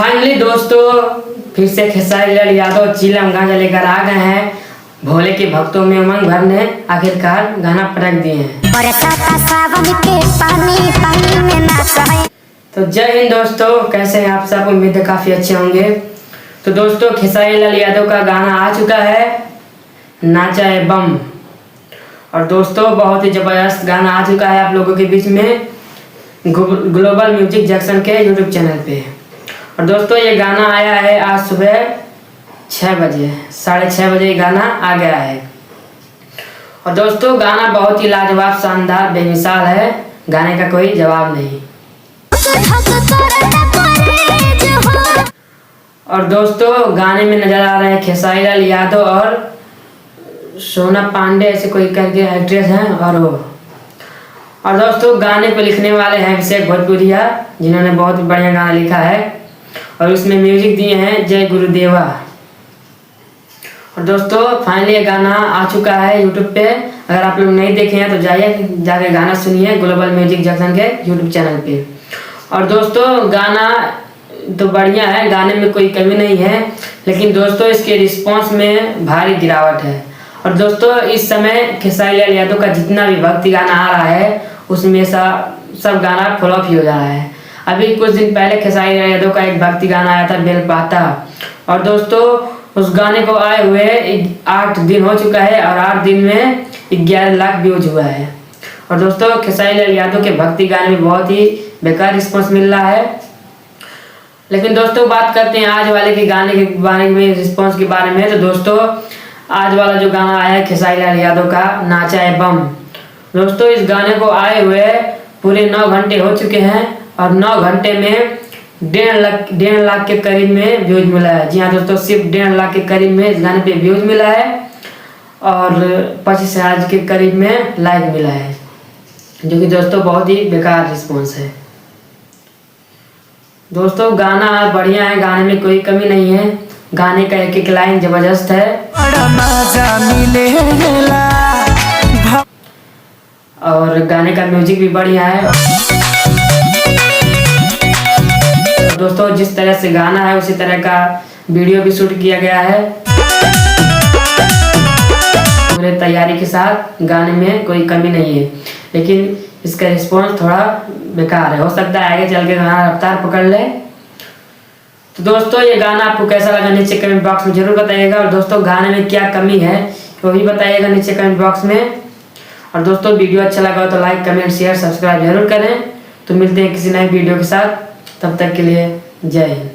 Finally दोस्तों फिर से खेसारी लाल यादव चिलम गांजा लेकर आ गए हैं। भोले के भक्तों में उमंग भरने आखिरकार गाना पटक दिए हैं। तो जय हिंद दोस्तों, कैसे हैं आप सब? उम्मीद है काफी अच्छे होंगे। तो दोस्तों खेसारी लाल यादव का गाना आ चुका है, नाचा है बम। और दोस्तों बहुत ही जबरदस्त गाना आ चुका है आप लोगों के बीच में ग्लोबल म्यूजिक जंक्शन के यूट्यूब चैनल पे। और दोस्तों ये गाना आया है आज सुबह 6 बजे, 6:30 बजे गाना आ गया है। और दोस्तों गाना बहुत ही लाजवाब, शानदार, बेमिसाल है। गाने का कोई जवाब नहीं। और दोस्तों गाने में नजर आ रहे हैं खेसारी लाल यादव और सोना पांडे ऐसे कोई करके एक्ट्रेस हैं। और दोस्तों गाने को लिखने वाले हैं अभिषेक भोजपुरिया, जिन्होंने बहुत बढ़िया गाना लिखा है। और उसमें म्यूजिक दिए हैं जय गुरुदेवा। और दोस्तों फाइनली ये गाना आ चुका है यूट्यूब पे। अगर आप लोग नहीं देखे हैं तो जाके गाना सुनिए ग्लोबल म्यूजिक जंक्शन के यूट्यूब चैनल पे। और दोस्तों गाना तो बढ़िया है, गाने में कोई कमी नहीं है, लेकिन दोस्तों इसके रिस्पॉन्स में भारी गिरावट है। और दोस्तों इस समय खेसारी लाल यादव का जितना भी भक्ति गाना आ रहा है उसमें सब गाना फ्लॉप ही हो जा रहा है। अभी कुछ दिन पहले खेसारी लाल यादव का एक भक्ति गाना आया था बेलपाता। और दोस्तों उस गाने को आए हुए 8 दिन हो चुका है और 8 दिन में 11 लाख व्यूज हुआ है। और दोस्तों खेसारी लाल यादव के भक्ति गाने में बहुत ही बेकार रिस्पॉन्स मिल रहा है। लेकिन दोस्तों बात करते हैं आज वाले के गाने के बारे में, रिस्पॉन्स के बारे में। तो दोस्तों आज वाला जो गाना आया है खेसारी लाल यादव का, नाचा है बम। दोस्तों इस गाने को आए हुए पूरे 9 घंटे हो चुके हैं और 9 घंटे में 1.5 लाख के करीब में व्यूज मिला है। जी हाँ दोस्तों, सिर्फ 1.5 लाख के करीब में इस गाने पे व्यूज मिला है और 25,000 के करीब में लाइक मिला है, जो कि दोस्तों बहुत ही बेकार रिस्पॉन्स है। दोस्तों गाना बढ़िया है, गाने में कोई कमी नहीं है। गाने का एक लाइन जबरदस्त है और गाने का म्यूजिक भी बढ़िया है। दोस्तों जिस तरह से गाना है उसी तरह का वीडियो भी शूट किया गया है पूरे तैयारी के साथ। गाने में कोई कमी नहीं है, लेकिन इसका रिस्पॉन्स थोड़ा बेकार है। हो सकता है आगे चल के गाना रफ्तार पकड़ ले। तो दोस्तों ये गाना आपको कैसा लगा नीचे कमेंट बॉक्स में जरूर बताइएगा। और दोस्तों गाने में क्या कमी है वो भी बताइएगा नीचे कमेंट बॉक्स में। और दोस्तों वीडियो अच्छा लगा हो तो लाइक, कमेंट, शेयर, सब्सक्राइब जरूर करें। तो मिलते हैं किसी नए वीडियो के साथ, तब तक के लिए जय हिंद।